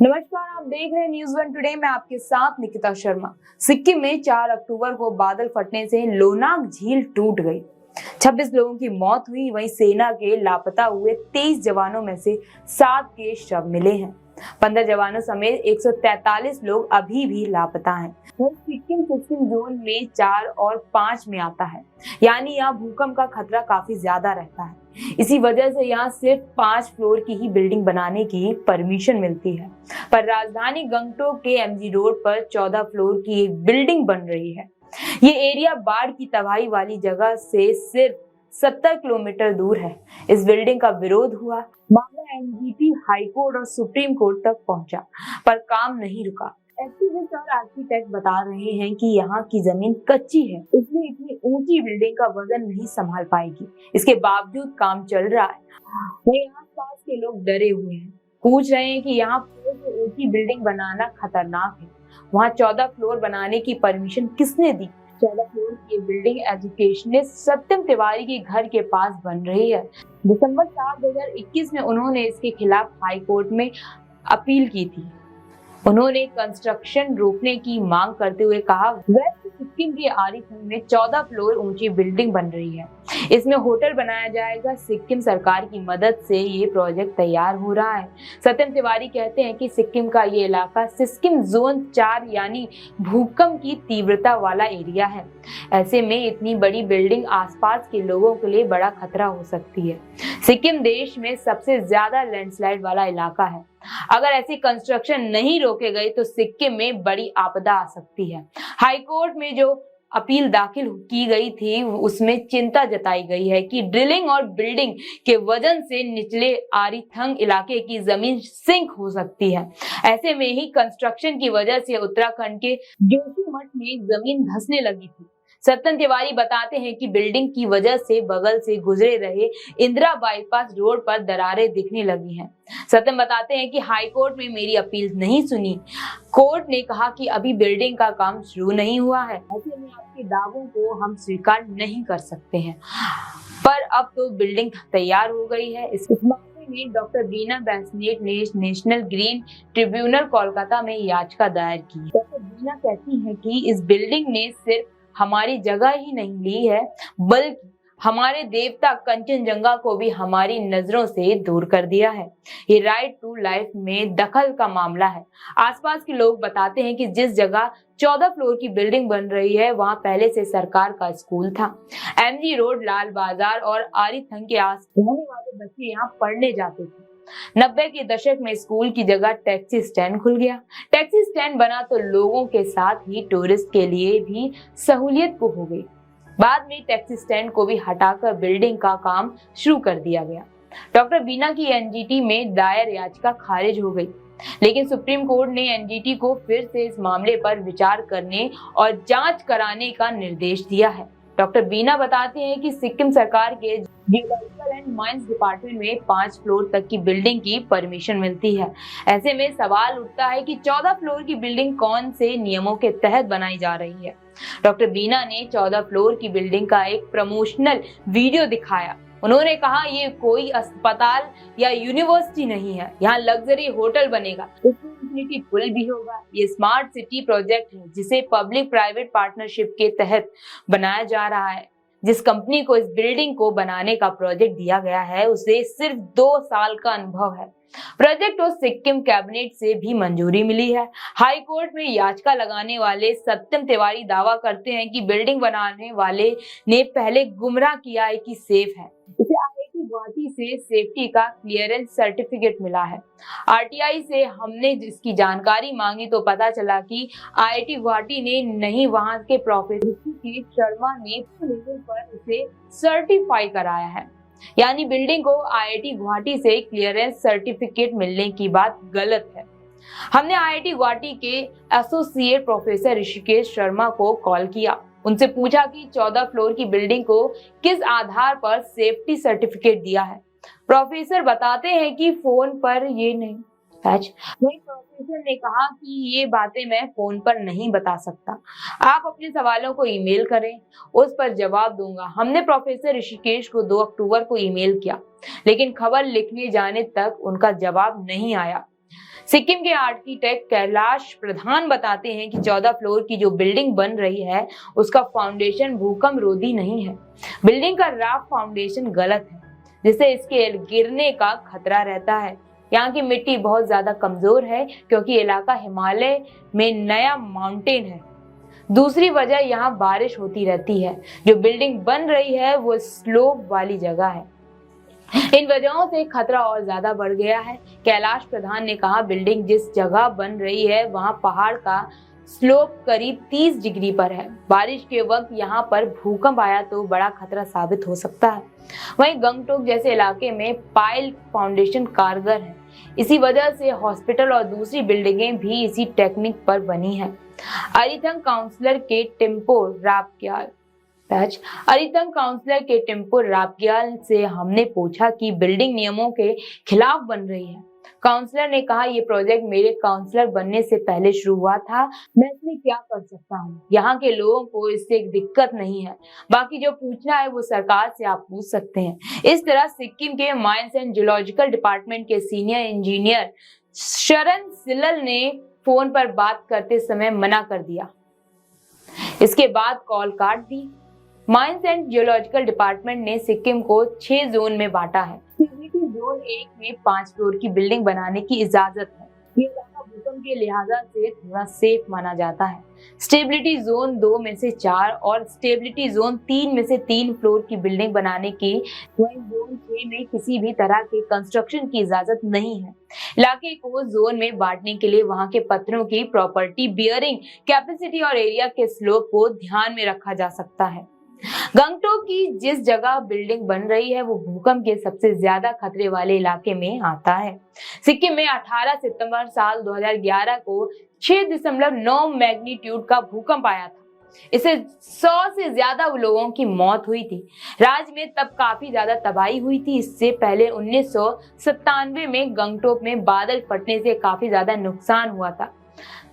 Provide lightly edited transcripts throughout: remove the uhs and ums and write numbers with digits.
नमस्कार, आप देख रहे हैं न्यूज़ वन टुडे। मैं आपके साथ निकिता शर्मा। सिक्किम में 4 अक्टूबर को बादल फटने से लोनाक झील टूट गई। 26 लोगों की मौत हुई। वहीं सेना के लापता हुए 23 जवानों में से 7 के शव मिले हैं। 15 जवानों समेत 143 लोग अभी भी लापता हैं। सिक्किम जोन में 4 और 5 में आता है, यानी यहाँ भूकंप का खतरा काफी ज्यादा रहता है। इसी वजह से यहाँ सिर्फ 5 फ्लोर की ही बिल्डिंग बनाने की परमिशन मिलती है। पर राजधानी गंगटोक के एमजी रोड पर 14 फ्लोर की एक बिल्डिंग बन रही है। ये एरिया बाढ़ की तबाही वाली जगह से सिर्फ 70 किलोमीटर दूर है। इस बिल्डिंग का विरोध हुआ। मामला एनजीटी, हाई कोर्ट और सुप्रीम कोर्ट तक पहुंचा, पर काम नहीं रुका। एक्टिविस्ट और आर्किटेक्ट बता रहे हैं कि यहाँ की जमीन कच्ची है, इसलिए इतनी ऊंची बिल्डिंग का वजन नहीं संभाल पाएगी। इसके बावजूद काम चल रहा है। वहीं आसपास के लोग डरे हुए हैं, पूछ रहे हैं कि यहाँ ऊंची बिल्डिंग बनाना खतरनाक है। वहाँ 14 फ्लोर बनाने की परमिशन किसने दी? 14 फ्लोर की बिल्डिंग एजुकेशनिस्ट सत्यम तिवारी के घर के पास बन रही है। दिसंबर 7, 2021 में उन्होंने इसके खिलाफ हाई कोर्ट में अपील की थी। उन्होंने कंस्ट्रक्शन रोकने की मांग करते हुए कहा, वेस्ट सिक्किम के आरिथंग में 14 फ्लोर ऊंची बिल्डिंग बन रही है। इसमें होटल बनाया जाएगा। सिक्किम सरकार की मदद से ये प्रोजेक्ट तैयार हो रहा है। सत्यम तिवारी कहते हैं कि सिक्किम का ये इलाका सिक्किम जोन 4 यानी भूकंप की तीव्रता वाला एरिया है। ऐसे में इतनी बड़ी बिल्डिंग आसपास के लोगों के लिए बड़ा खतरा हो सकती है। सिक्किम देश में सबसे ज्यादा लैंडस्लाइड वाला इलाका है। अगर ऐसी कंस्ट्रक्शन नहीं रोके गए तो सिक्किम में बड़ी आपदा आ सकती है। हाई कोर्ट में जो अपील दाखिल की गई थी उसमें चिंता जताई गई है कि ड्रिलिंग और बिल्डिंग के वजन से निचले आरिथंग इलाके की जमीन सिंक हो सकती है। ऐसे में ही कंस्ट्रक्शन की वजह से उत्तराखंड के जोशीमठ में जमीन धंसने लगी थी। सत्यम तिवारी बताते हैं कि बिल्डिंग की वजह से बगल से गुजरे रहे इंदिरा बाईपास रोड पर दरारें दिखने लगी हैं। सत्यम बताते हैं कि हाई कोर्ट में मेरी अपील नहीं सुनी। कोर्ट ने कहा कि अभी बिल्डिंग का काम शुरू नहीं हुआ है, ऐसे में आपके दावों को हम स्वीकार नहीं कर सकते हैं। पर अब तो बिल्डिंग तैयार हो गई है। इस मामले में डॉक्टर बीना बेस्नेट ने नेशनल ग्रीन ट्रिब्यूनल कोलकाता में याचिका दायर की है। डॉक्टर बीना कहती है कि इस बिल्डिंग ने सिर्फ हमारी जगह ही नहीं ली है, बल्कि हमारे देवता कंचनजंगा को भी हमारी नजरों से दूर कर दिया है। ये राइट टू लाइफ में दखल का मामला है। आसपास के लोग बताते हैं कि जिस जगह 14 फ्लोर की बिल्डिंग बन रही है वहां पहले से सरकार का स्कूल था। एमजी रोड, लाल बाजार और आरिथंग के आस रहने वाले बच्चे यहाँ पढ़ने जाते थे। 90 के दशक में स्कूल की जगह टैक्सी स्टैंड खुल गया। टैक्सी स्टैंड बना तो लोगों के साथ ही टूरिस्ट के लिए भी सहूलियत को हो गई। बाद में टैक्सी स्टैंड को भी हटाकर बिल्डिंग का काम शुरू कर दिया गया। डॉक्टर बीना की एनजीटी में दायर याचिका खारिज हो गई, लेकिन सुप्रीम कोर्ट ने एनजीटी को फिर से इस मामले पर विचार करने और जांच कराने का निर्देश दिया है। डॉक्टर बीना बताते हैं कि सिक्किम सरकार के जियोलॉजिकल एंड माइंस डिपार्टमेंट में 5 फ्लोर तक की बिल्डिंग की परमिशन मिलती है। ऐसे में सवाल उठता है कि 14 फ्लोर की बिल्डिंग कौन से नियमों के तहत बनाई जा रही है। डॉक्टर बीना ने 14 फ्लोर की बिल्डिंग का एक प्रमोशनल वीडियो दिखाया। उन्होंने कहा, ये कोई अस्पताल या यूनिवर्सिटी नहीं है, यहाँ लग्जरी होटल बनेगा, इंफिनिटी पूल भी होगा। ये स्मार्ट सिटी प्रोजेक्ट है जिसे पब्लिक प्राइवेट पार्टनरशिप के तहत बनाया जा रहा है। जिस कंपनी को इस बिल्डिंग को बनाने का प्रोजेक्ट दिया गया है उसे सिर्फ 2 साल का अनुभव है। प्रोजेक्ट को सिक्किम कैबिनेट से भी मंजूरी मिली है। हाई कोर्ट में याचिका लगाने वाले सत्यम तिवारी दावा करते हैं कि बिल्डिंग बनाने वाले ने पहले गुमराह किया है कि सेफ है। इसे आईआईटी गुवाहाटी से सेफ्टी का क्लियरेंस सर्टिफिकेट मिला है। आरटीआई से हमने इसकी जानकारी मांगी तो पता चला कि आईआईटी गुवाहाटी ने नहीं, वहां के प्रोफेसर ऋषिकेश शर्मा ने लेवल पर इसे सर्टिफाई कराया है। यानी बिल्डिंग को आईआईटी गुवाहाटी से क्लियरेंस सर्टिफिकेट मिलने की बात गलत है। हमने आईआईटी गुवाहाटी के एसोसिएट प्रोफेसर ऋषिकेश शर्मा को कॉल किया, उनसे पूछा कि 14 फ्लोर की बिल्डिंग को किस आधार पर सेफ्टी सर्टिफिकेट दिया है। प्रोफेसर बताते हैं कि फोन पर ये नहीं। वही प्रोफेसर ने कहा कि ये बातें मैं फोन पर नहीं बता सकता, आप अपने सवालों को ईमेल करें, उस पर जवाब दूंगा। हमने प्रोफेसर ऋषिकेश को 2 अक्टूबर को ईमेल किया, लेकिन खबर लिखने जाने तक उनका जवाब नहीं आया। सिक्किम के आर्किटेक्ट कैलाश प्रधान बताते हैं कि 14 फ्लोर की जो बिल्डिंग बन रही है उसका फाउंडेशन भूकंप रोधी नहीं है। बिल्डिंग का राफ फाउंडेशन गलत है, जिससे इसके गिरने का खतरा रहता है। यहाँ की मिट्टी बहुत ज्यादा कमजोर है क्योंकि इलाका हिमालय में नया माउंटेन है। दूसरी वजह यहाँ बारिश होती रहती है। जो बिल्डिंग बन रही है वो स्लोप वाली जगह है। इन वजहों से खतरा और ज्यादा बढ़ गया है। कैलाश प्रधान ने कहा, बिल्डिंग जिस जगह बन रही है वहां पहाड़ का स्लोप करीब 30 डिग्री पर है। बारिश के वक्त यहाँ पर भूकंप आया तो बड़ा खतरा साबित हो सकता है। वहीं गंगटोक जैसे इलाके में पाइल फाउंडेशन कारगर है। इसी वजह से हॉस्पिटल और दूसरी बिल्डिंगें भी इसी टेक्निक पर बनी है। अरिथंग काउंसलर के टेम्पो रापग्याल से हमने पूछा कि बिल्डिंग नियमों के खिलाफ बन रही है। काउंसलर ने कहा, ये प्रोजेक्ट मेरे काउंसलर बनने से पहले शुरू हुआ था। मैं इसमें क्या कर सकता हूँ? यहाँ के लोगों को इससे एक दिक्कत नहीं है। बाकी जो पूछना है वो सरकार से आप पूछ सकते हैं। इस तरह सिक्किम के माइंस एंड जियोलॉजिकल डिपार्टमेंट के सीनियर इंजीनियर शरण सिलल ने फोन पर बात करते समय मना कर दिया। इसके बाद कॉल काट दी। माइंस एंड जियोलॉजिकल डिपार्टमेंट ने सिक्किम को 6 जोन में बांटा है। जोन 1 में 5 फ्लोर की बिल्डिंग बनाने की इजाजत है। ये इलाका भूकंप के लिहाजा से थोड़ा सेफ माना जाता है। स्टेबिलिटी जोन 2 में से 4 और स्टेबिलिटी जोन 3 में से 3 फ्लोर की बिल्डिंग बनाने की। वहीं जोन 6 में किसी भी तरह के कंस्ट्रक्शन की इजाजत नहीं है। इलाके को जोन में बांटने के लिए वहां के पत्थरों की प्रॉपर्टी बियरिंग कैपेसिटी और एरिया के स्लोप को ध्यान में रखा जा सकता है। गंगटोक की जिस जगह बिल्डिंग बन रही है वो भूकंप के सबसे ज्यादा खतरे वाले इलाके में आता है। सिक्किम में 18 सितंबर साल 2011 को 6.9 मैग्नीट्यूड का भूकंप आया था। इससे 100 से ज्यादा लोगों की मौत हुई थी। राज्य में तब काफी ज्यादा तबाही हुई थी। इससे पहले 1997 में गंगटोक में बादल फटने से काफी ज्यादा नुकसान हुआ था।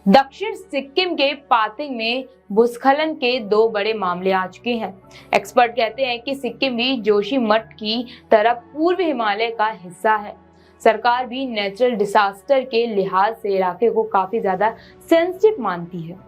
दक्षिण सिक्किम के पातिंग में भूस्खलन के 2 बड़े मामले आ चुके हैं। एक्सपर्ट कहते हैं कि सिक्किम भी जोशीमठ की तरह पूर्व हिमालय का हिस्सा है। सरकार भी नेचुरल डिजास्टर के लिहाज से इलाके को काफी ज्यादा सेंसिटिव मानती है।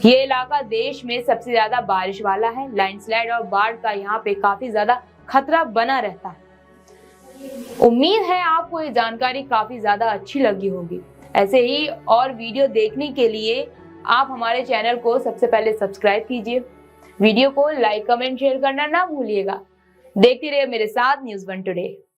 ये इलाका देश में सबसे ज्यादा बारिश वाला है। लैंडस्लाइड और बाढ़ का यहाँ पे काफी ज्यादा खतरा बना रहता है। उम्मीद है आपको ये जानकारी काफी ज्यादा अच्छी लगी होगी। ऐसे ही और वीडियो देखने के लिए आप हमारे चैनल को सबसे पहले सब्सक्राइब कीजिए। वीडियो को लाइक, कमेंट, शेयर करना ना भूलिएगा। देखते रहिए मेरे साथ न्यूज़ 1 टुडे।